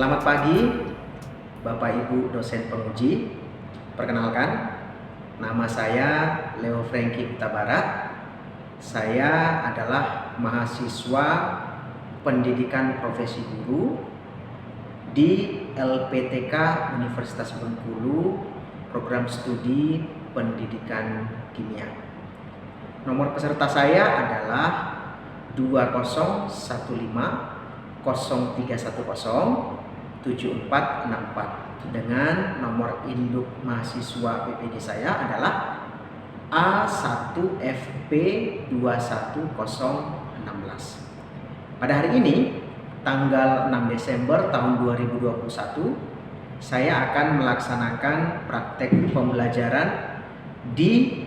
Selamat pagi Bapak Ibu dosen penguji. Perkenalkan, nama saya Leo Franky Huta Barat. Saya adalah mahasiswa pendidikan profesi guru di LPTK Universitas Bengkulu, program studi pendidikan kimia. Nomor peserta saya adalah 2015 0310 7464 dengan nomor induk mahasiswa PPG saya adalah A1FP21016. Pada hari ini, tanggal 6 Desember tahun 2021, saya akan melaksanakan praktek pembelajaran di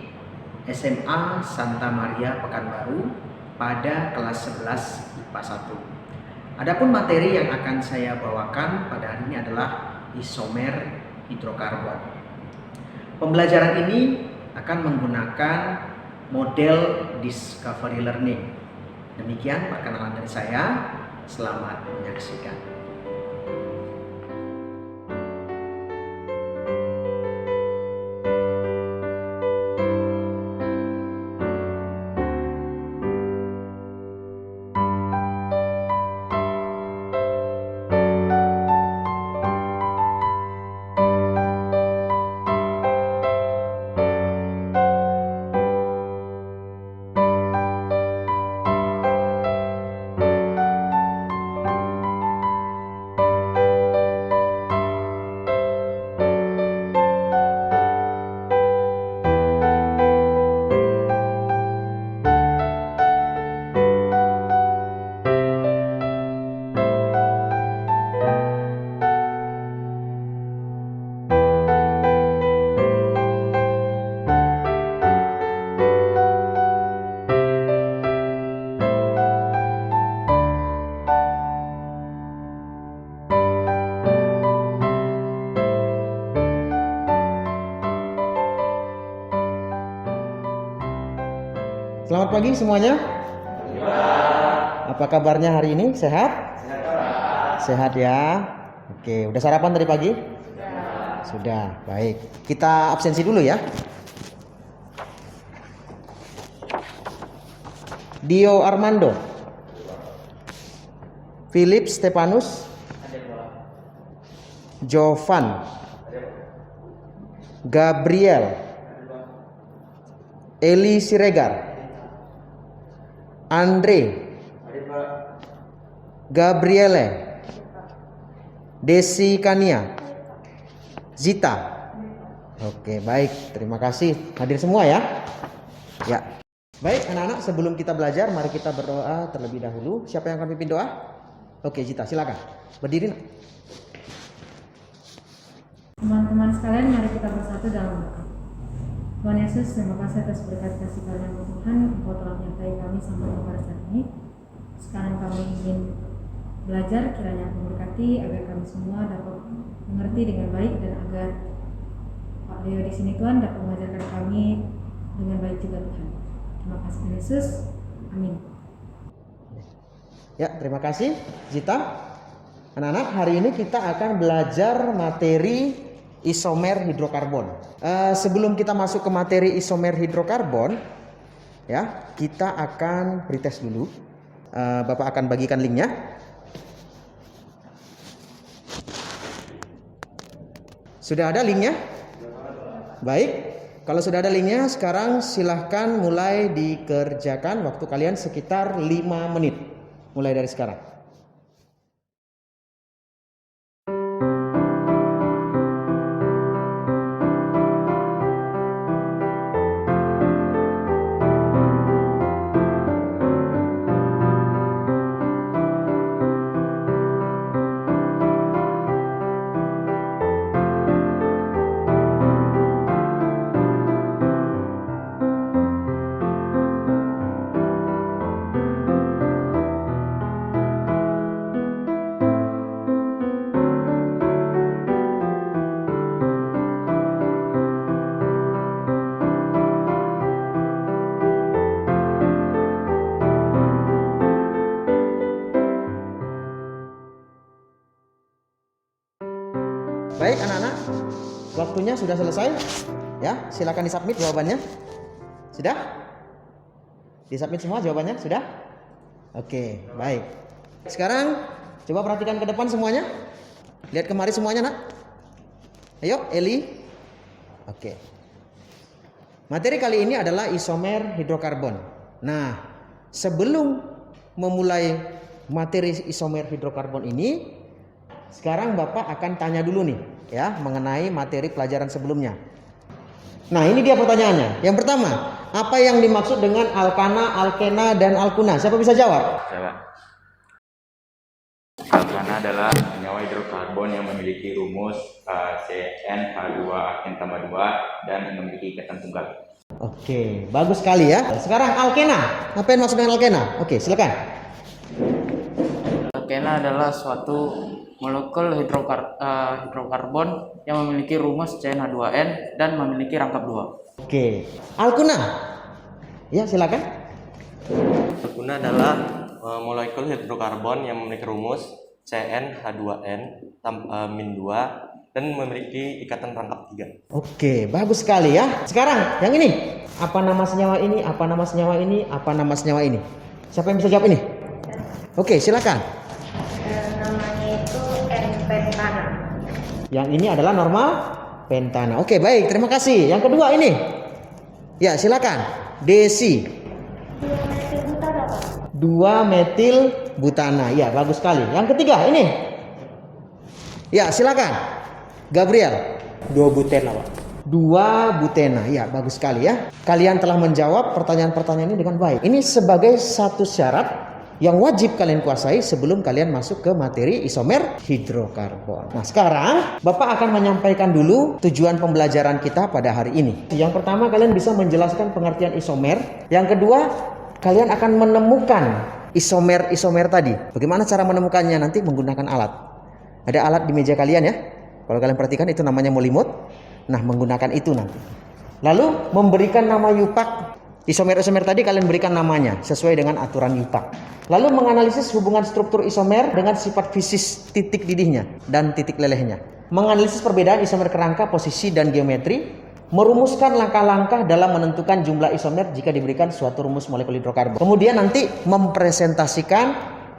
SMA Santa Maria Pekanbaru pada kelas 11 IPA 1. Adapun materi yang akan saya bawakan pada hari ini adalah isomer hidrokarbon. Pembelajaran ini akan menggunakan model discovery learning. Demikian perkenalan dari saya. Selamat menyaksikan. Selamat pagi semuanya. Apa kabarnya hari ini? Sehat? Sehat ya. Oke, udah sarapan tadi pagi? Sudah, baik. Kita absensi dulu ya. Dio Armando, Philip Stepanus, Jovan, Gabriel, Eli Siregar, Andre, Gabriele, Desi Kania, Zita. Oke, baik. Terima kasih hadir semua ya. Ya. Baik, anak-anak, sebelum kita belajar, mari kita berdoa terlebih dahulu. Siapa yang akan pimpin doa? Oke, Zita, silakan. Berdiri. Teman-teman sekalian, mari kita bersatu dalam doa. Tuhan Yesus, terima kasih atas berkat kasih karunia Tuhan. Engkau telah menyertai kami sampai pada saat ini. Sekarang kami ingin belajar, kiranya Engkau memberkati agar kami semua dapat mengerti dengan baik dan agar Pak Leo di sini Tuhan dapat mengajarkan kami dengan baik juga Tuhan. Terima kasih Tuhan Yesus. Amin. Ya, terima kasih Zita. Anak-anak, hari ini kita akan belajar materi isomer hidrokarbon. Sebelum kita masuk ke materi isomer hidrokarbon, ya, kita akan pretest dulu. Bapak akan bagikan linknya. Sudah ada linknya? Baik. Kalau sudah ada linknya, sekarang silahkan mulai dikerjakan. Waktu kalian sekitar 5 menit. Mulai dari sekarang. Baik anak-anak, waktunya sudah selesai. Ya, silakan disubmit jawabannya. Sudah? Disubmit semua jawabannya? Sudah? Oke, baik. Sekarang coba perhatikan ke depan semuanya. Lihat kemari semuanya, nak. Ayo, Eli. Oke. Materi kali ini adalah isomer hidrokarbon. Nah, sebelum memulai materi isomer hidrokarbon ini, sekarang Bapak akan tanya dulu nih ya mengenai materi pelajaran sebelumnya. Nah, ini dia pertanyaannya. Yang pertama, apa yang dimaksud dengan alkana, alkena, dan alkuna? Siapa bisa jawab? Jawab. Alkana adalah senyawa hidrokarbon yang memiliki rumus CnH2 N+2 dan memiliki ikatan tunggal. Oke, bagus sekali ya. Sekarang alkena. Apa yang maksud dengan alkena? Oke, silakan. Alkena adalah suatu molekul hidrokarbon yang memiliki rumus CnH2n dan memiliki rangkap 2. Oke, alkuna. Ya, silakan. Alkuna adalah molekul hidrokarbon yang memiliki rumus CnH2n-2 dan memiliki ikatan rangkap 3. Oke, bagus sekali ya. Sekarang yang ini. Apa nama senyawa ini? Apa nama senyawa ini? Apa nama senyawa ini? Siapa yang bisa jawab ini? Oke, silakan. Namanya itu N-pentana. Yang ini adalah normal pentana. Oke, baik. Terima kasih. Yang kedua ini. Ya, silakan. Desi. 2-metil-butana. Ya, bagus sekali. Yang ketiga ini. Ya, silakan. Gabriel. 2-butena, Pak. 2-butena. Ya, bagus sekali ya. Kalian telah menjawab pertanyaan-pertanyaan ini dengan baik. Ini sebagai satu syarat yang wajib kalian kuasai sebelum kalian masuk ke materi isomer hidrokarbon. Nah, sekarang Bapak akan menyampaikan dulu tujuan pembelajaran kita pada hari ini. Yang pertama, kalian bisa menjelaskan pengertian isomer. Yang kedua, kalian akan menemukan isomer tadi. Bagaimana cara menemukannya? Nanti menggunakan alat. Ada alat di meja kalian ya. Kalau kalian perhatikan itu namanya molimut. Nah, menggunakan itu nanti. Lalu memberikan nama yupak. Isomer-isomer tadi kalian berikan namanya sesuai dengan aturan yupak. Lalu menganalisis hubungan struktur isomer dengan sifat fisik titik didihnya dan titik lelehnya. Menganalisis perbedaan isomer kerangka, posisi, dan geometri. Merumuskan langkah-langkah dalam menentukan jumlah isomer jika diberikan suatu rumus molekul hidrokarbon. Kemudian nanti mempresentasikan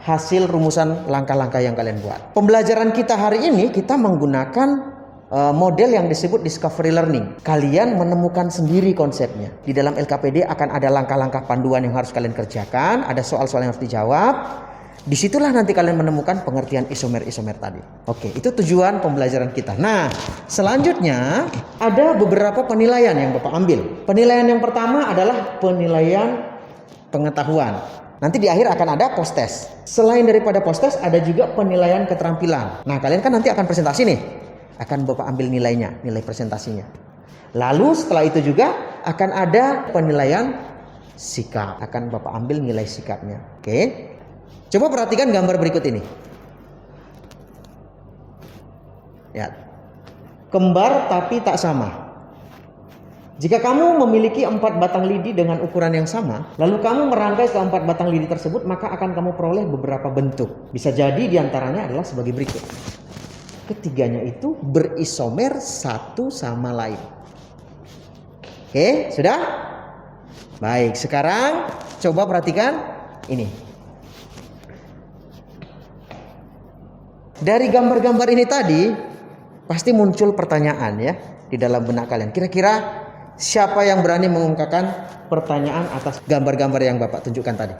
hasil rumusan langkah-langkah yang kalian buat. Pembelajaran kita hari ini kita menggunakan model yang disebut discovery learning. Kalian menemukan sendiri konsepnya. Di dalam LKPD akan ada langkah-langkah panduan yang harus kalian kerjakan, ada soal-soal yang harus dijawab. Disitulah nanti kalian menemukan pengertian isomer-isomer tadi. Oke, itu tujuan pembelajaran kita. Nah, selanjutnya ada beberapa penilaian yang Bapak ambil. Penilaian yang pertama adalah penilaian pengetahuan. Nanti di akhir akan ada post-test. Selain daripada post-test, ada juga penilaian keterampilan. Nah, kalian kan nanti akan presentasi nih. Akan Bapak ambil nilainya, nilai presentasinya. Lalu setelah itu juga akan ada penilaian sikap. Akan Bapak ambil nilai sikapnya. Oke. Coba perhatikan gambar berikut ini. Ya. Kembar tapi tak sama. Jika kamu memiliki 4 batang lidi dengan ukuran yang sama, lalu kamu merangkai ke 4 batang lidi tersebut, maka akan kamu peroleh beberapa bentuk. Bisa jadi diantaranya adalah sebagai berikut. Ketiganya itu berisomer satu sama lain. Oke, sudah? Baik, sekarang coba perhatikan ini. Dari gambar-gambar ini tadi pasti muncul pertanyaan ya di dalam benak kalian. Kira-kira siapa yang berani mengungkapkan pertanyaan atas gambar-gambar yang Bapak tunjukkan tadi?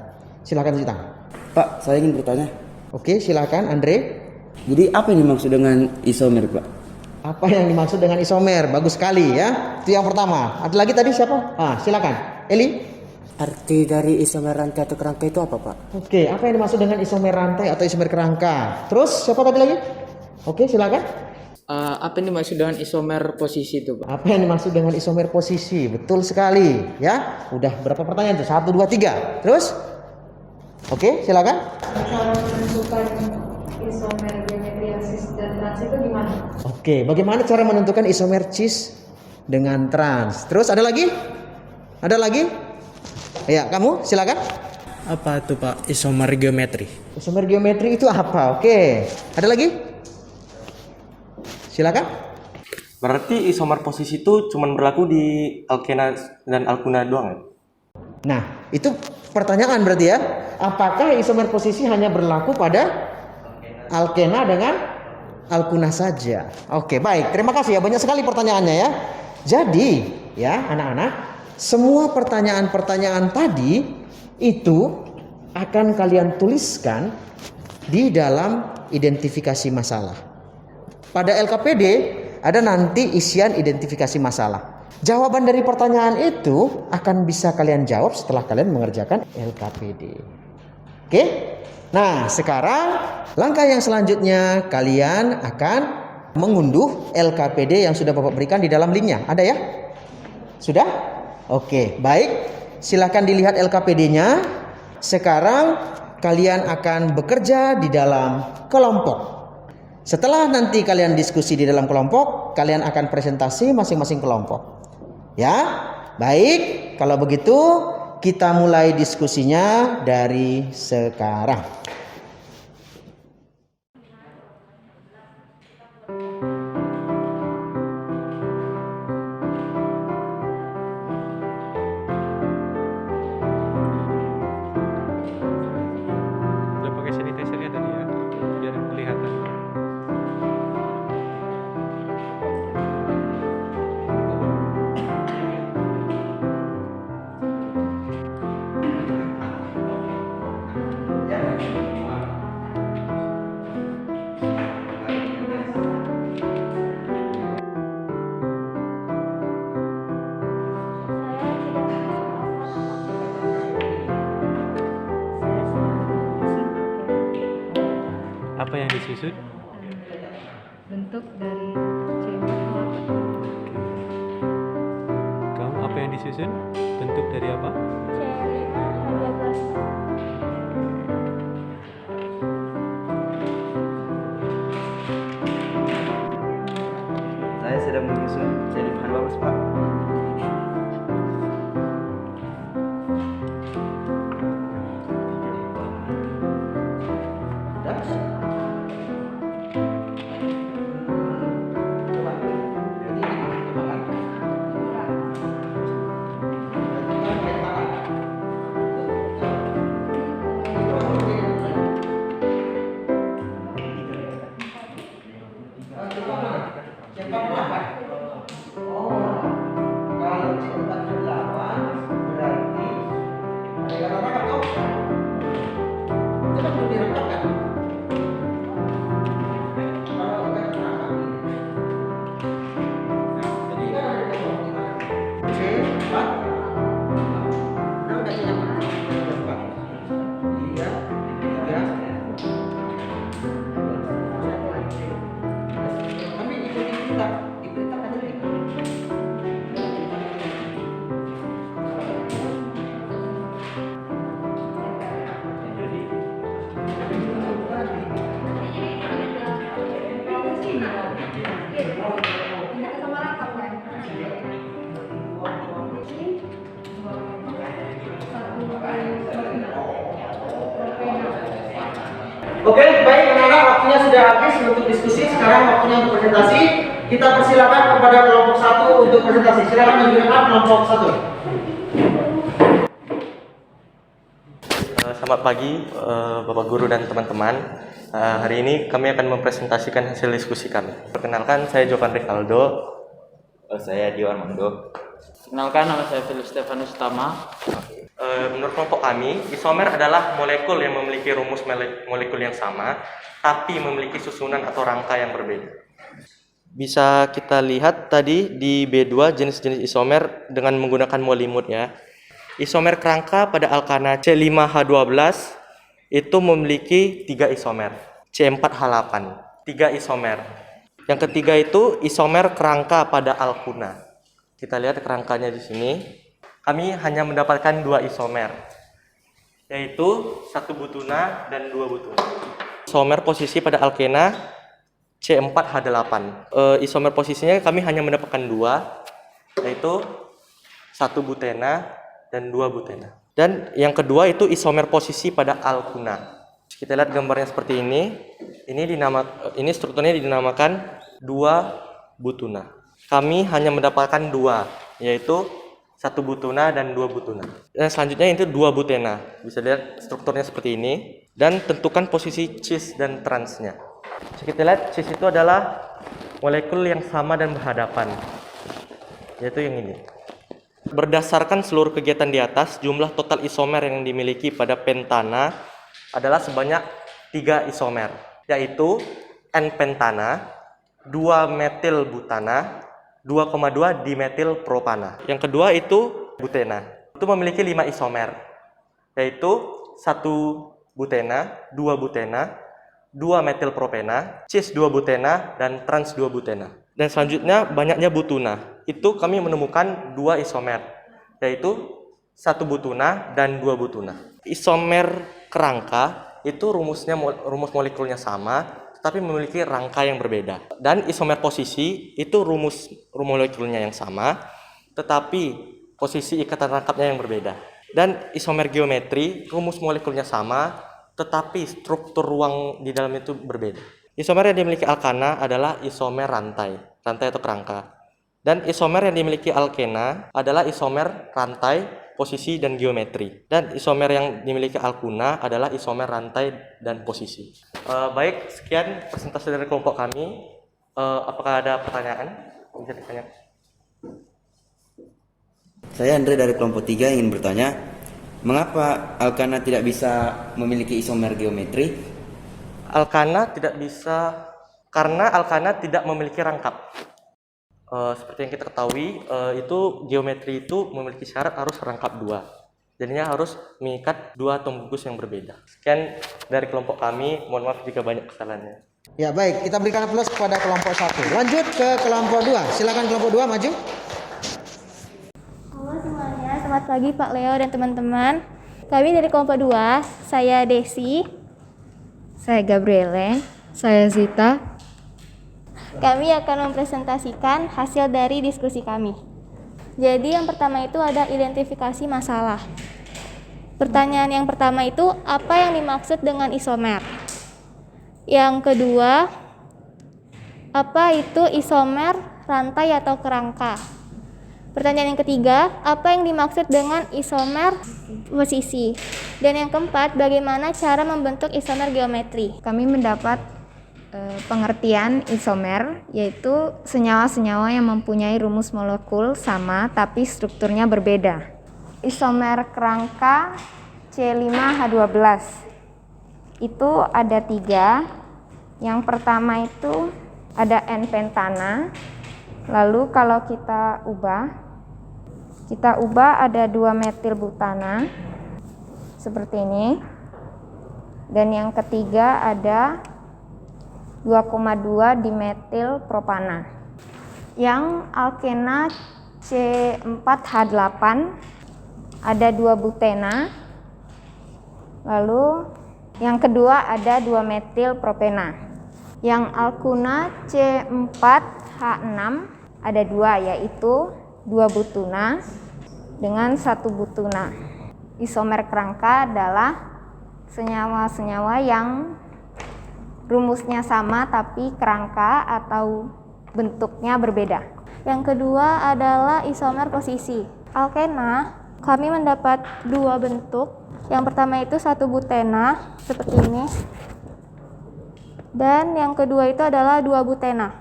Silakan tunjuk tangan. Pak, saya ingin bertanya. Oke, silakan Andre. Jadi apa yang dimaksud dengan isomer, Pak? Apa yang dimaksud dengan isomer? Bagus sekali ya. Itu yang pertama. Ada lagi tadi siapa? Silakan. Eli. Arti dari isomer rantai atau kerangka itu apa, Pak? Oke, apa yang dimaksud dengan isomer rantai atau isomer kerangka? Terus siapa tadi lagi? Oke, silakan. Apa yang dimaksud dengan isomer posisi itu, Pak? Apa yang dimaksud dengan isomer posisi? Betul sekali ya. Udah berapa pertanyaan tuh? 1, 2, 3. Terus? Oke, silakan. Cara menentukan isomer geometri cis dan trans itu gimana? Oke, bagaimana cara menentukan isomer cis dengan trans? Terus ada lagi? Ada lagi? Ya, kamu silakan. Apa itu, Pak? Isomer geometri. Isomer geometri itu apa? Oke. Ada lagi? Silakan. Berarti isomer posisi itu cuma berlaku di alkena dan alkuna doang ya? Nah, itu pertanyaan berarti ya. Apakah isomer posisi hanya berlaku pada alkena dengan alkuna saja? Oke, baik. Terima kasih ya. Banyak sekali pertanyaannya ya. Jadi, ya anak-anak, semua pertanyaan-pertanyaan tadi itu akan kalian tuliskan di dalam identifikasi masalah. Pada LKPD ada nanti isian identifikasi masalah. Jawaban dari pertanyaan itu akan bisa kalian jawab setelah kalian mengerjakan LKPD. Oke? Nah, sekarang langkah yang selanjutnya kalian akan mengunduh LKPD yang sudah Bapak berikan di dalam linknya. Ada ya? Sudah? Oke, baik. Silakan dilihat LKPD-nya. Sekarang kalian akan bekerja di dalam kelompok. Setelah nanti kalian diskusi di dalam kelompok, kalian akan presentasi masing-masing kelompok. Ya, baik. Kalau begitu, kita mulai diskusinya dari sekarang. Udah pakai sanitizer ya tadi ya, biar kelihatan. Apa yang disusun? Bentuk dari C4H8. Kamu apa yang disusun? Bentuk dari apa? Saya sedang menyusun C512, Pak. Oke, baik anak-anak, waktunya sudah habis untuk diskusi. Sekarang waktunya untuk presentasi. Kita persilakan kepada kelompok 1 untuk presentasi. Silakan menunjukkan kelompok 1. Selamat pagi Bapak Guru dan teman-teman. Hari ini kami akan mempresentasikan hasil diskusi kami. Perkenalkan, saya Jovan Rivaldo. Saya Dio Armando. Kenalkan, nama saya Philip Stefanus Tama. Menurut kelompok kami, isomer adalah molekul yang memiliki rumus molekul yang sama, tapi memiliki susunan atau rangka yang berbeda. Bisa kita lihat tadi di B2 jenis-jenis isomer dengan menggunakan molimut ya. Isomer kerangka pada alkana C5H12 itu memiliki 3 isomer, C4H8, 3 isomer. Yang ketiga itu isomer kerangka pada alkuna. Kita lihat kerangkanya di sini. Kami hanya mendapatkan 2 isomer, yaitu 1 butuna dan 2 butuna. Isomer posisi pada alkena C4H8. Isomer posisinya kami hanya mendapatkan 2, yaitu 1 butena dan 2 butena. Dan yang kedua itu isomer posisi pada alkuna. Kita lihat gambarnya seperti ini. Ini strukturnya dinamakan 2 butuna. Kami hanya mendapatkan 2, yaitu 1 butuna dan 2 butuna. Dan selanjutnya itu 2 butena. Bisa lihat strukturnya seperti ini. Dan tentukan posisi cis dan transnya. Kita lihat cis itu adalah molekul yang sama dan berhadapan, yaitu yang ini. Berdasarkan seluruh kegiatan di atas, jumlah total isomer yang dimiliki pada pentana adalah sebanyak 3 isomer, yaitu N-pentana, 2-metil butana, 2,2 dimetil propana. Yang kedua itu butena. Itu memiliki 5 isomer, yaitu 1 butena, 2 butena, 2 metil propena, cis 2 butena, dan trans 2 butena. Dan selanjutnya banyaknya butuna. Itu kami menemukan 2 isomer, yaitu 1 butuna dan 2 butuna. Isomer kerangka itu rumus molekulnya sama, tapi memiliki rangka yang berbeda. Dan isomer posisi itu rumus molekulnya yang sama, tetapi posisi ikatan rangkapnya yang berbeda. Dan isomer geometri, rumus molekulnya sama, tetapi struktur ruang di dalam itu berbeda. Isomer yang dimiliki alkana adalah isomer rantai atau kerangka. Dan isomer yang dimiliki alkena adalah isomer rantai, posisi, dan geometri. Dan isomer yang dimiliki alkuna adalah isomer rantai dan posisi. Baik, sekian presentasi dari kelompok kami. Apakah ada pertanyaan? Bisa ditanya. Saya Andre dari kelompok 3 ingin bertanya, mengapa alkana tidak bisa memiliki isomer geometri? Alkana tidak bisa karena alkana tidak memiliki rangkap. Seperti yang kita ketahui, itu geometri itu memiliki syarat harus rangkap 2. Jadinya harus mengikat 2 atom gugus yang berbeda. Sekian dari kelompok kami, mohon maaf jika banyak kesalahannya. Ya baik, kita berikan aplaus kepada kelompok 1. Lanjut ke kelompok 2. Silakan kelompok 2 maju. Halo semuanya, selamat pagi Pak Leo dan teman-teman. Kami dari kelompok 2, saya Desi, Saya Gabriele. Saya Zita. kami akan mempresentasikan hasil dari diskusi kami. Jadi yang pertama itu ada identifikasi masalah. Pertanyaan yang pertama itu, apa yang dimaksud dengan isomer? Yang kedua, apa itu isomer rantai atau kerangka? Pertanyaan yang ketiga, apa yang dimaksud dengan isomer posisi? Dan yang keempat, bagaimana cara membentuk isomer geometri? Kami mendapat pengertian isomer, yaitu senyawa-senyawa yang mempunyai rumus molekul sama tapi strukturnya berbeda. Isomer kerangka C5H12 itu ada 3. Yang pertama itu ada N-pentana. Lalu kalau kita ubah ada 2 metil butana seperti ini. Dan yang ketiga ada 2,2 dimetil propana. Yang alkena C4H8 ada 2 butena. Lalu yang kedua ada 2 metil propena. Yang alkuna C4H6 ada 2, yaitu 2 butuna dengan 1 butuna. Isomer kerangka adalah senyawa-senyawa yang rumusnya sama tapi kerangka atau bentuknya berbeda. Yang kedua adalah isomer posisi. Alkena, kami mendapat 2 bentuk. Yang pertama itu 1 butena seperti ini. Dan yang kedua itu adalah 2 butena.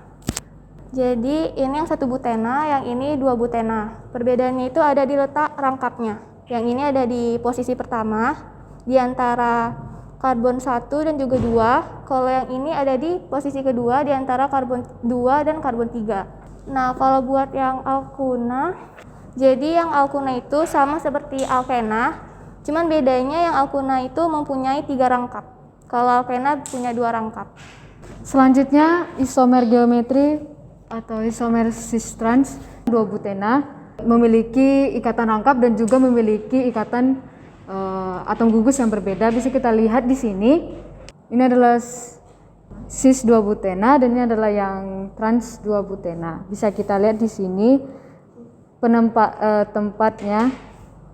Jadi ini yang 1 butena, yang ini 2 butena. Perbedaannya itu ada di letak rangkapnya. Yang ini ada di posisi pertama di antara karbon 1 dan juga 2. Kalau yang ini ada di posisi kedua di antara karbon 2 dan karbon 3. Nah, kalau buat yang alkuna, jadi yang alkuna itu sama seperti alkena, cuman bedanya yang alkuna itu mempunyai 3 rangkap. Kalau alkena punya 2 rangkap. Selanjutnya isomer geometri atau isomer cis-trans 2 butena memiliki ikatan rangkap dan juga memiliki ikatan atom gugus yang berbeda. Bisa kita lihat di sini. Ini adalah cis 2 butena dan ini adalah yang trans 2 butena. Bisa kita lihat di sini tempatnya.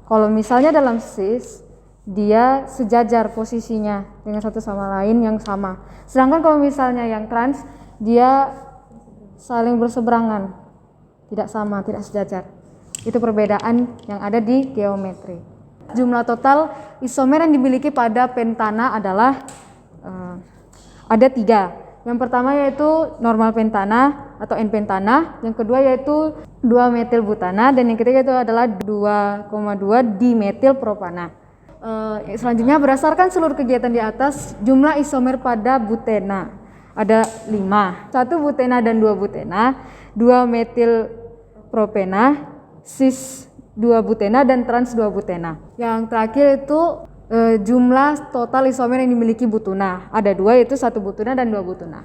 Kalau misalnya dalam cis, dia sejajar posisinya dengan satu sama lain yang sama. Sedangkan kalau misalnya yang trans, dia saling berseberangan, tidak sama, tidak sejajar. Itu perbedaan yang ada di geometri. Jumlah total isomer yang dimiliki pada pentana adalah ada 3. Yang pertama yaitu normal pentana atau N-pentana, yang kedua yaitu 2-metil butana, dan yang ketiga itu adalah 2,2 dimetil propana. Selanjutnya berdasarkan seluruh kegiatan di atas, jumlah isomer pada butena ada 5. 1 butena dan 2 butena, 2 metil propena, cis 2 butena, dan trans 2 butena. Yang terakhir itu jumlah total isomer yang dimiliki butuna. Ada 2, yaitu 1 butuna dan 2 butuna.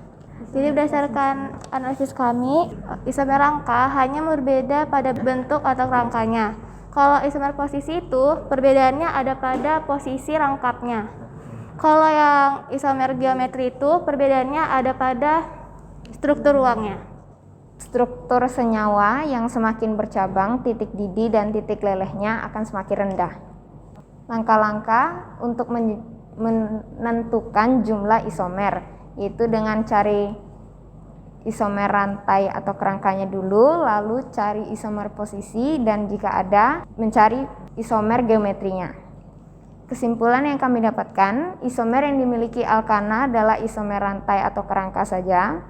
Jadi berdasarkan analisis kami, isomer rangka hanya berbeda pada bentuk atau rangkanya. Kalau isomer posisi itu perbedaannya ada pada posisi rangkapnya. Kalau yang isomer geometri itu perbedaannya ada pada struktur ruangnya. Struktur senyawa yang semakin bercabang, titik didih dan titik lelehnya akan semakin rendah. Langkah-langkah untuk menentukan jumlah isomer, yaitu dengan cari isomer rantai atau kerangkanya dulu, lalu cari isomer posisi, dan jika ada, mencari isomer geometrinya. Kesimpulan yang kami dapatkan, isomer yang dimiliki alkana adalah isomer rantai atau kerangka saja.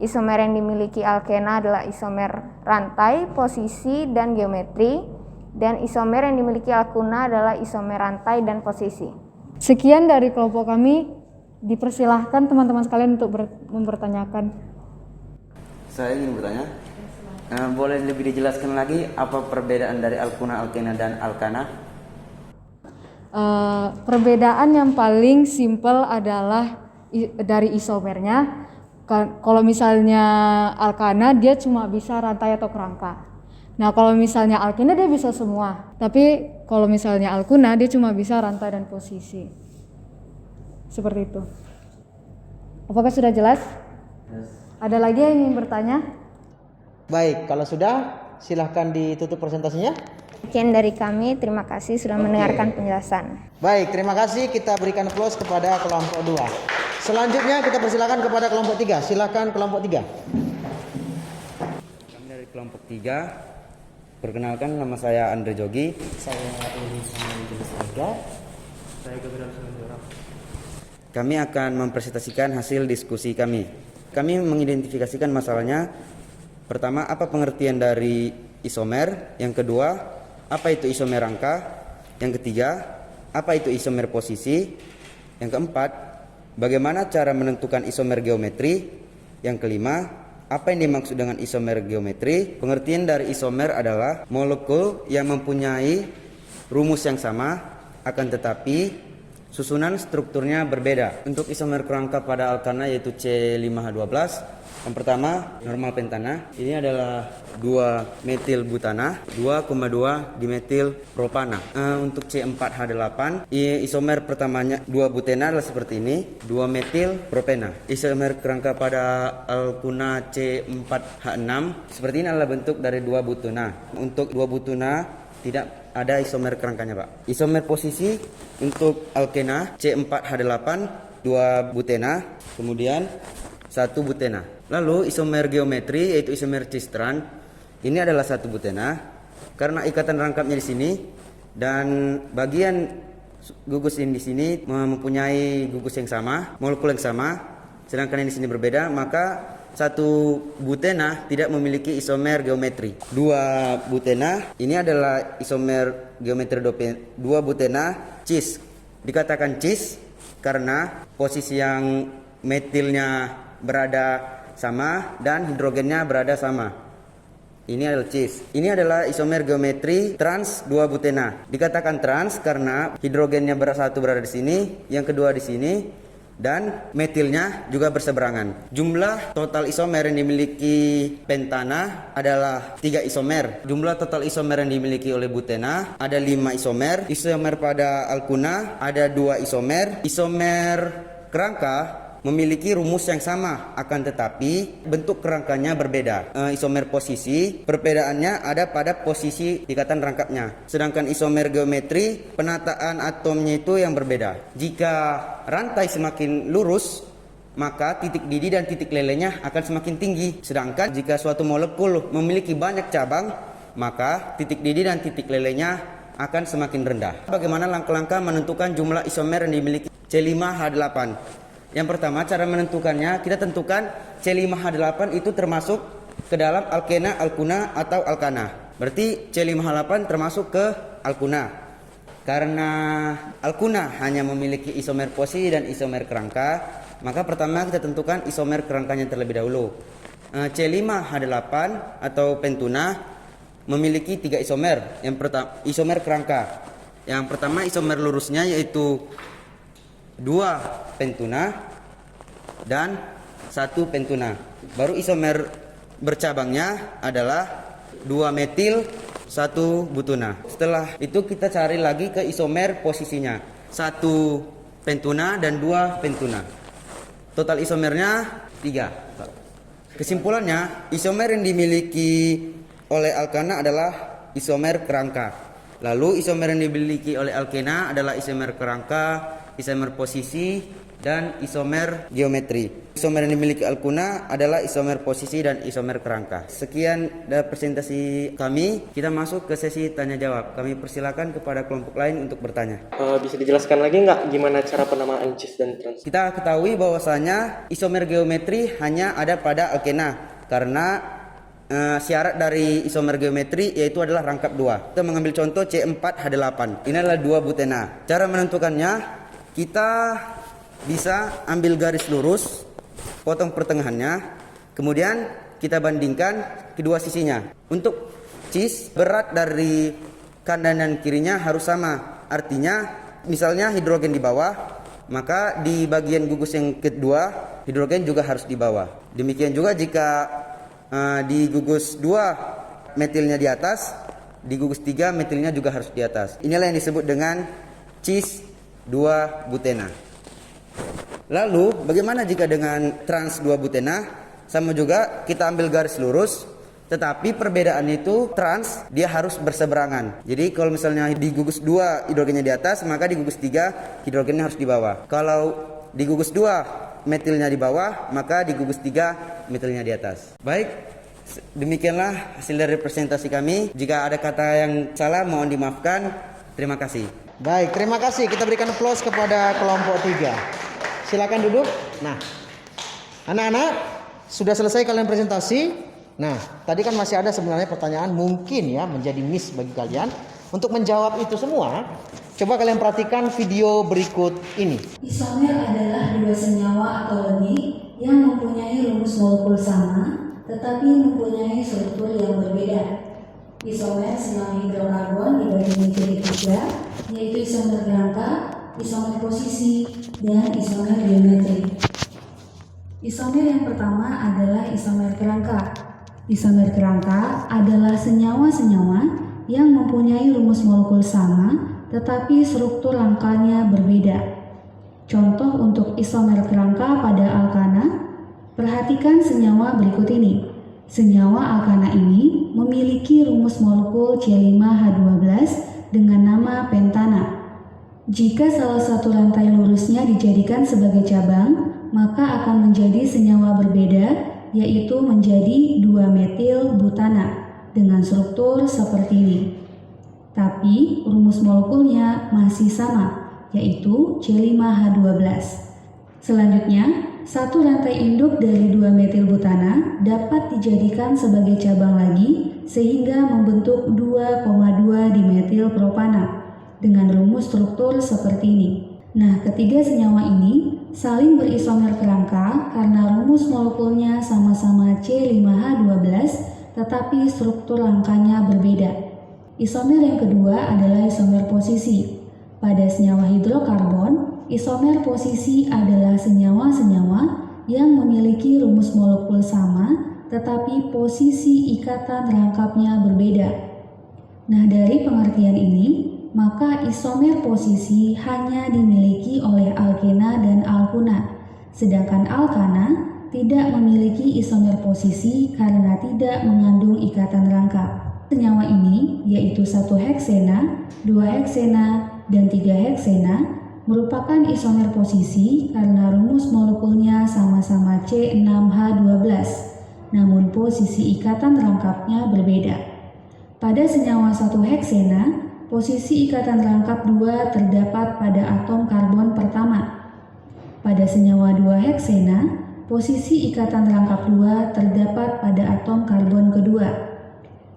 Isomer yang dimiliki alkena adalah isomer rantai, posisi, dan geometri. Dan isomer yang dimiliki alkuna adalah isomer rantai dan posisi. Sekian dari kelompok kami. Dipersilahkan teman-teman sekalian untuk mempertanyakan. Saya ingin bertanya, boleh lebih dijelaskan lagi apa perbedaan dari alkuna, alkena, dan alkana? Perbedaan yang paling simpel adalah dari isomernya. Kalau misalnya alkana dia cuma bisa rantai atau kerangka. Nah kalau misalnya alkena dia bisa semua. Tapi kalau misalnya alkuna dia cuma bisa rantai dan posisi. Seperti itu. Apakah sudah jelas? Ada lagi yang ingin bertanya? Baik, kalau sudah silahkan ditutup presentasinya. Sekian dari kami, terima kasih sudah mendengarkan penjelasan. Baik, terima kasih. Kita berikan aplaus kepada kelompok 2. Selanjutnya kita persilakan kepada kelompok 3. Silakan kelompok 3. Kami dari kelompok 3. Perkenalkan, nama saya Andre Jogi. Saya Uli Samuel. Saya Gabriel Sumendora. Kami akan mempresentasikan hasil diskusi kami. Kami mengidentifikasikan masalahnya. Pertama, apa pengertian dari isomer? Yang kedua, apa itu isomer rangka? Yang ketiga, apa itu isomer posisi? Yang keempat, bagaimana cara menentukan isomer geometri? Yang kelima, apa yang dimaksud dengan isomer geometri? Pengertian dari isomer adalah molekul yang mempunyai rumus yang sama, akan tetapi susunan strukturnya berbeda. Untuk isomer kerangka pada alkana yaitu C5H12. Yang pertama, normal pentana. Ini adalah 2 metil butana, 2,2 dimetil propana. Untuk C4H8, isomer pertamanya 2 butena adalah seperti ini, 2 metil propena. Isomer kerangka pada alkuna C4H6 seperti ini adalah bentuk dari 2 butuna. Untuk 2 butuna tidak ada isomer kerangkanya, Pak. Isomer posisi untuk alkena C4H8 2 butena, kemudian 1 butena. Lalu isomer geometri yaitu isomer cis-trans. Ini adalah 1 butena karena ikatan rangkapnya di sini dan bagian gugus ini di sini mempunyai gugus yang sama, molekul yang sama, sedangkan yang di sini berbeda, maka 1 butena tidak memiliki isomer geometri. 2 butena ini adalah isomer geometri 2 butena cis. Dikatakan cis karena posisi yang metilnya berada sama dan hidrogennya berada sama. Ini adalah cis. Ini adalah isomer geometri trans 2 butena. Dikatakan trans karena hidrogennya satu berada di sini, yang kedua di sini, dan metilnya juga berseberangan. Jumlah total isomer yang dimiliki pentana adalah 3 isomer. Jumlah total isomer yang dimiliki oleh butena ada 5 isomer. Isomer pada alkuna ada 2 isomer. Isomer kerangka memiliki rumus yang sama, akan tetapi bentuk kerangkanya berbeda. Isomer posisi, perbedaannya ada pada posisi ikatan rangkapnya. Sedangkan isomer geometri, penataan atomnya itu yang berbeda. Jika rantai semakin lurus, maka titik didih dan titik lelehnya akan semakin tinggi. Sedangkan jika suatu molekul memiliki banyak cabang, maka titik didih dan titik lelehnya akan semakin rendah. Bagaimana langkah-langkah menentukan jumlah isomer yang dimiliki C5H8? Yang pertama, cara menentukannya, kita tentukan C5H8 itu termasuk ke dalam alkena, alkuna, atau alkana. Berarti C5H8 termasuk ke alkuna. Karena alkuna hanya memiliki isomer posisi dan isomer kerangka, maka pertama kita tentukan isomer kerangkanya terlebih dahulu. C5H8 atau pentuna memiliki 3 isomer. Yang pertama isomer kerangka. Yang pertama isomer lurusnya yaitu 2 pentuna dan 1 pentuna. Baru isomer bercabangnya adalah 2 metil 1 butuna. Setelah itu kita cari lagi ke isomer posisinya, 1 pentuna dan 2 pentuna. Total isomernya 3. Kesimpulannya, isomer yang dimiliki oleh alkana adalah isomer kerangka. Lalu isomer yang dimiliki oleh alkena adalah isomer kerangka, isomer posisi, dan isomer geometri. Isomer yang dimiliki alkuna adalah isomer posisi dan isomer kerangka. Sekian dari presentasi kami. Kita masuk ke sesi tanya jawab. Kami persilakan kepada kelompok lain untuk bertanya. Bisa dijelaskan lagi nggak gimana cara penamaan cis dan trans? Kita ketahui bahwasanya isomer geometri hanya ada pada alkena karena syarat dari isomer geometri yaitu adalah rangkap 2. Kita mengambil contoh C4H8. Ini adalah 2 butena. Cara menentukannya, kita bisa ambil garis lurus, potong pertengahannya, kemudian kita bandingkan kedua sisinya. Untuk cis, berat dari kanan dan kirinya harus sama. Artinya, misalnya hidrogen di bawah, maka di bagian gugus yang kedua, hidrogen juga harus di bawah. Demikian juga jika di gugus 2 metilnya di atas, di gugus 3 metilnya juga harus di atas. Inilah yang disebut dengan cis 2 butena. Lalu bagaimana jika dengan trans 2 butena? Sama juga kita ambil garis lurus, tetapi perbedaan itu trans dia harus berseberangan. Jadi kalau misalnya di gugus 2 hidrogennya di atas, maka di gugus 3 hidrogennya harus di bawah. Kalau di gugus 2 metilnya di bawah, maka di gugus 3 metilnya di atas. Baik, demikianlah hasil dari presentasi kami. Jika ada kata yang salah mohon dimaafkan. Terima kasih. Baik, terima kasih. Kita berikan aplaus kepada kelompok 3. Silakan duduk. Nah, anak-anak sudah selesai kalian presentasi. Nah, tadi kan masih ada sebenarnya pertanyaan mungkin ya menjadi miss bagi kalian. Untuk menjawab itu semua, coba kalian perhatikan video berikut ini. Isomer adalah 2 senyawa atau lebih yang mempunyai rumus molekul sama, tetapi mempunyai struktur yang berbeda. Isomer senyawa hidrokarbon dibagi menjadi 3, yaitu isomer kerangka, isomer posisi, dan isomer geometri. Isomer yang pertama adalah isomer kerangka. Isomer kerangka adalah senyawa-senyawa yang mempunyai rumus molekul sama, tetapi struktur rangkanya berbeda. Contoh untuk isomer kerangka pada alkana, perhatikan senyawa berikut ini. Senyawa alkana ini memiliki rumus molekul C5H12 dengan nama pentana. Jika salah satu rantai lurusnya dijadikan sebagai cabang, maka akan menjadi senyawa berbeda, yaitu menjadi 2 metil butana dengan struktur seperti ini. Tapi rumus molekulnya masih sama, yaitu C5H12. Selanjutnya, satu rantai induk dari 2 metil butana dapat dijadikan sebagai cabang lagi sehingga membentuk 2,2 dimetil propana dengan rumus struktur seperti ini. Nah, ketiga senyawa ini saling berisomer kerangka karena rumus molekulnya sama-sama C5H12 tetapi struktur rangkanya berbeda. Isomer yang kedua adalah isomer posisi. Pada senyawa hidrokarbon, isomer posisi adalah senyawa-senyawa yang memiliki rumus molekul sama tetapi posisi ikatan rangkapnya berbeda. Nah, dari pengertian ini, maka isomer posisi hanya dimiliki oleh alkena dan alkuna, sedangkan alkana tidak memiliki isomer posisi karena tidak mengandung ikatan rangkap. Senyawa ini yaitu 1 heksena, 2 heksena, dan 3 heksena merupakan isomer posisi karena rumus molekulnya sama-sama C6H12, namun posisi ikatan rangkapnya berbeda. Pada senyawa 1 heksena, posisi ikatan rangkap 2 terdapat pada atom karbon pertama. Pada senyawa 2 heksena, posisi ikatan rangkap 2 terdapat pada atom karbon kedua.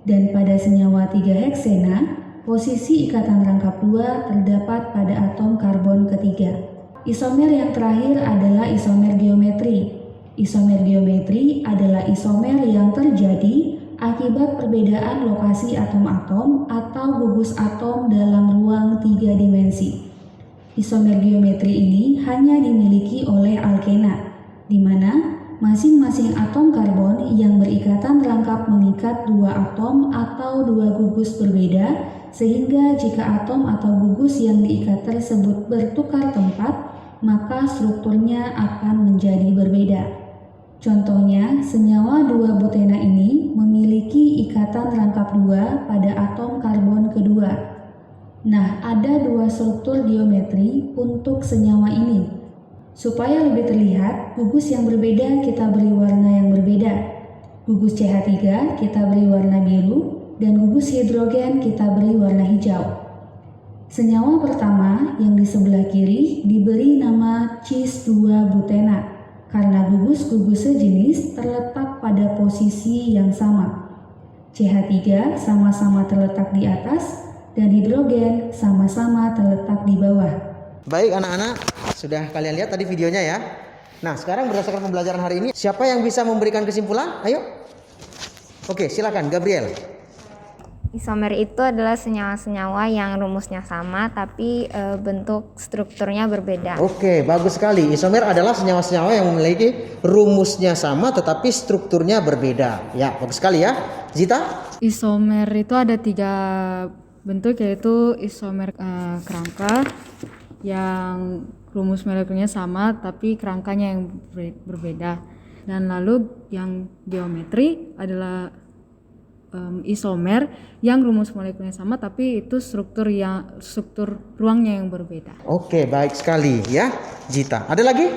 Dan pada senyawa 3 heksena, posisi ikatan rangkap 2 terdapat pada atom karbon ketiga. Isomer yang terakhir adalah isomer geometri. Isomer geometri adalah isomer yang terjadi akibat perbedaan lokasi atom-atom atau gugus atom dalam ruang 3 dimensi. Isomer geometri ini hanya dimiliki oleh alkena, di mana masing-masing atom karbon yang berikatan rangkap mengikat 2 atom atau 2 gugus berbeda, sehingga jika atom atau gugus yang diikat tersebut bertukar tempat, maka strukturnya akan menjadi berbeda. Contohnya, senyawa 2 butena ini memiliki ikatan rangkap 2 pada atom karbon kedua. Nah, ada 2 struktur geometri untuk senyawa ini. Supaya lebih terlihat, gugus yang berbeda kita beri warna yang berbeda. Gugus CH3 kita beri warna biru, dan gugus hidrogen kita beri warna hijau. Senyawa pertama yang di sebelah kiri diberi nama cis-2-butena karena gugus-gugus sejenis terletak pada posisi yang sama. CH3 sama-sama terletak di atas dan hidrogen sama-sama terletak di bawah. Baik anak-anak, sudah kalian lihat tadi videonya ya. Nah, sekarang berdasarkan pembelajaran hari ini, siapa yang bisa memberikan kesimpulan? Ayo. Oke, silakan Gabriel. Isomer itu adalah senyawa-senyawa yang rumusnya sama tapi bentuk strukturnya berbeda. Oke, bagus sekali. Isomer adalah senyawa-senyawa yang memiliki rumusnya sama tetapi strukturnya berbeda. Ya, bagus sekali ya. Zita? Isomer itu ada 3 bentuk, yaitu isomer kerangka yang rumus molekulnya sama tapi kerangkanya yang berbeda. Dan lalu yang geometri adalah isomer yang rumus molekulnya sama tapi itu struktur ruangnya yang berbeda. Oke, baik sekali ya, Zita. Ada lagi?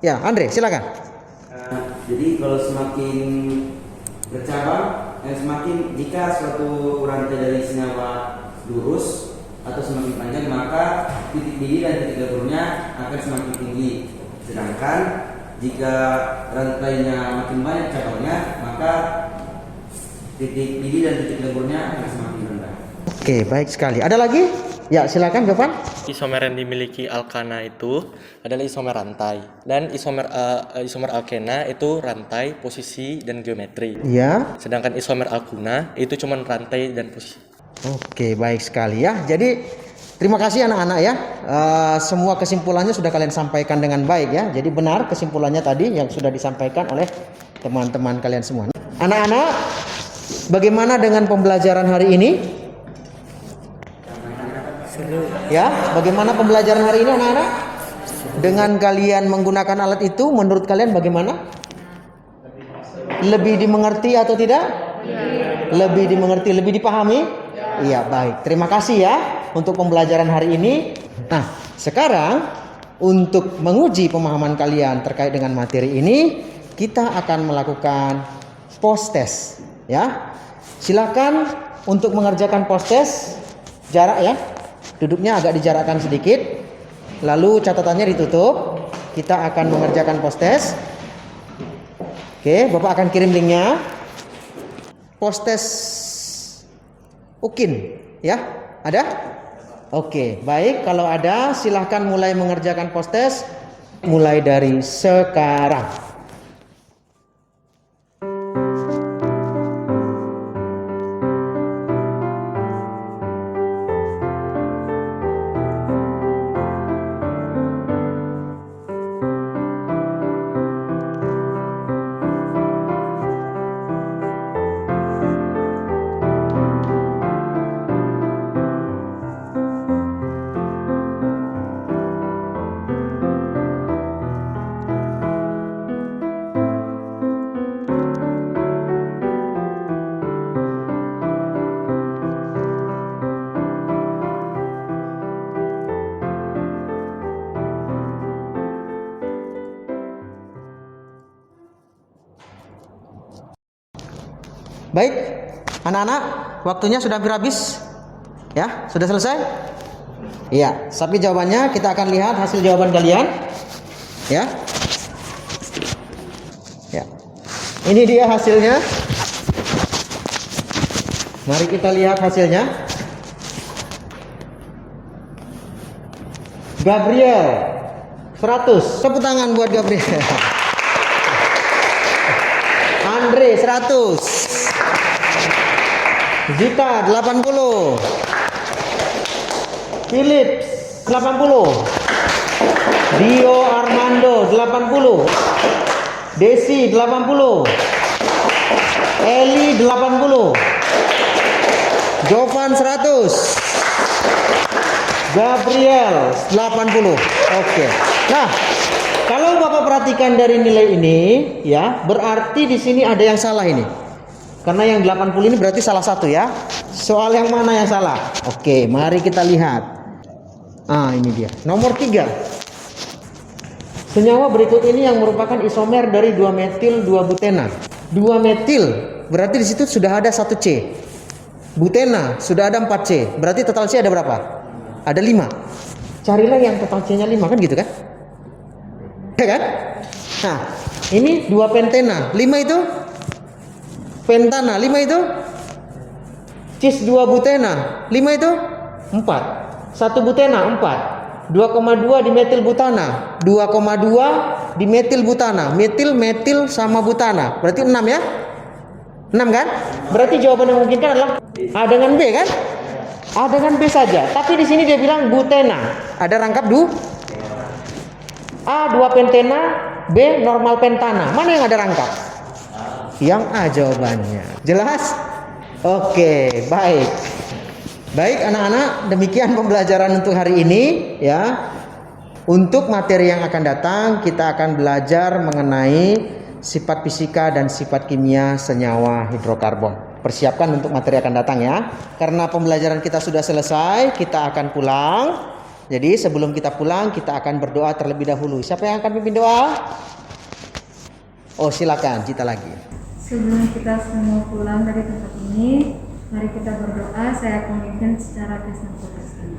Ya, Andre, silakan. Jadi kalau semakin bercabang, semakin jika suatu rantai dari senyawa lurus atau semakin panjang, maka titik didih dan titik leburnya akan semakin tinggi. Sedangkan jika rantainya makin banyak cabangnya, maka titik didih dan titik leburnya akan semakin rendah. Oke, baik sekali. Ada lagi? Ya, silakan Gofan. Isomer yang dimiliki alkana itu adalah isomer rantai, dan isomer alkena itu rantai, posisi, dan geometri. Ya. Sedangkan isomer alkuna itu cuma rantai dan posisi. Oke, baik sekali ya. Jadi terima kasih anak-anak ya. Semua kesimpulannya sudah kalian sampaikan dengan baik ya. Jadi benar kesimpulannya tadi yang sudah disampaikan oleh teman-teman kalian semua. Anak-anak, bagaimana dengan pembelajaran hari ini? Ya, bagaimana pembelajaran hari ini anak-anak? Dengan kalian menggunakan alat itu, menurut kalian bagaimana? Lebih dimengerti atau tidak? Lebih dimengerti, lebih dipahami? Iya, baik. Terima kasih ya untuk pembelajaran hari ini. Nah, sekarang untuk menguji pemahaman kalian terkait dengan materi ini, kita akan melakukan post test ya. Silakan untuk mengerjakan post test, jarak ya. Duduknya agak dijarakkan sedikit. Lalu catatannya ditutup. Kita akan mengerjakan post test. Oke, Bapak akan kirim linknya. Post test UKIN ya. Ada? Oke, baik. Kalau ada silahkan mulai mengerjakan post test. Mulai dari sekarang. Baik, anak-anak, waktunya sudah hampir habis. Ya, sudah selesai? Iya, tapi jawabannya kita akan lihat hasil jawaban kalian. Ya. Ya. Ini dia hasilnya. Mari kita lihat hasilnya. Gabriel 100. Tepuk tangan buat Gabriel. Andre 100. Zita 80. Philip 80. Dio Armando 80. Desi 80. Eli 80. Jovan 100. Gabriel 80. Oke. Nah, kalau Bapak perhatikan dari nilai ini, ya, berarti di sini ada yang salah ini. Karena yang 80 ini berarti salah satu ya. Soal yang mana yang salah? Oke, mari kita lihat. Ah, ini dia. Nomor 3. Senyawa berikut ini yang merupakan isomer dari 2-metil 2-butena. 2-metil berarti di situ sudah ada 1 C. Butena sudah ada 4 C. Berarti total C ada berapa? Ada 5. Carilah yang total C-nya 5, kan gitu kan? Ya kan? Nah, ini 2 pentena. 5 itu pentana. 5 itu cis 2 butena. 5 itu 4. 1 butena 4. 2,2 dimetil butana. 2,2 dimetil butana. Metil sama butana. Berarti 6 ya? 6 kan? Berarti jawaban yang memungkinkan adalah A dengan B kan? A dengan B saja. Tapi di sini dia bilang butena. Ada rangkap A 2 pentena, B normal pentana. Mana yang ada rangkap? Yang A jawabannya. Jelas? Oke, baik. Baik anak-anak, demikian pembelajaran untuk hari ini ya. Untuk materi yang akan datang, kita akan belajar mengenai sifat fisika dan sifat kimia senyawa hidrokarbon. Persiapkan untuk materi akan datang ya. Karena pembelajaran kita sudah selesai, kita akan pulang. Jadi sebelum kita pulang, kita akan berdoa terlebih dahulu. Siapa yang akan pimpin doa? Oh, silakan, Cita lagi. Sebelum kita semua pulang dari tempat ini, mari kita berdoa. Saya akan memimpin secara Kristen Protestan.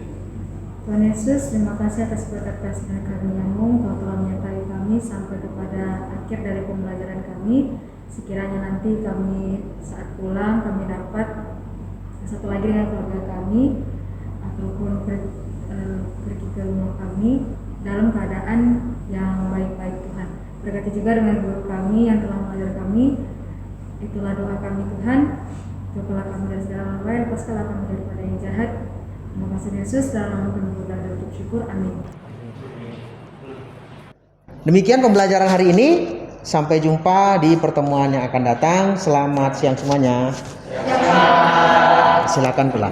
Tuhan Yesus, terima kasih atas berkat kasih dan karunia-Mu. Kau telah menyertai kami sampai kepada akhir dari pembelajaran kami. Sekiranya nanti kami saat pulang kami dapat satu lagi dengan keluarga kami ataupun pergi ke rumah kami dalam keadaan yang baik-baik Tuhan. Berkati juga dengan guru kami yang telah mengajar kami. Itulah doa kami Tuhan. Jauhkanlah kami dari segala malapetaka, lepaskanlah kami daripada yang jahat. Terima kasih Yesus, dalam nama kami berdoa dan bersyukur. Amin. Demikian pembelajaran hari ini. Sampai jumpa di pertemuan yang akan datang. Selamat siang semuanya. Silakan pulang.